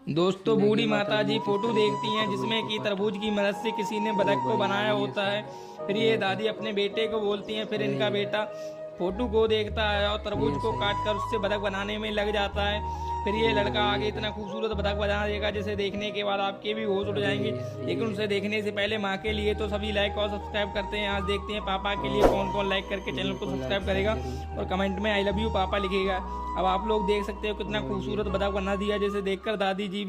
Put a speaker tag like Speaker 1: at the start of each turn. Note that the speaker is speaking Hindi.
Speaker 1: दोस्तों बूढ़ी माता जी फोटो देखती हैं जिसमें कि तरबूज की मदद से किसी ने बतख को बनाया होता है। फिर ये दादी अपने बेटे को बोलती हैं, फिर इनका बेटा फोटो को देखता है और तरबूज को काट कर उससे बतख बनाने में लग जाता है। फिर ये लड़का आगे इतना खूबसूरत बतख बना देगा जिसे देखने के बाद आपके भी होश उड़ जाएंगे। लेकिन उसे देखने से पहले माँ के लिए तो सभी लाइक और सब्सक्राइब करते हैं। आज देखते हैं पापा के लिए कौन कौन लाइक करके चैनल को सब्सक्राइब करेगा और कमेंट में आई लव यू पापा लिखेगा। अब आप लोग देख सकते हो कितना खूबसूरत बतख बना दिया, जैसे देखकर दादी जी भी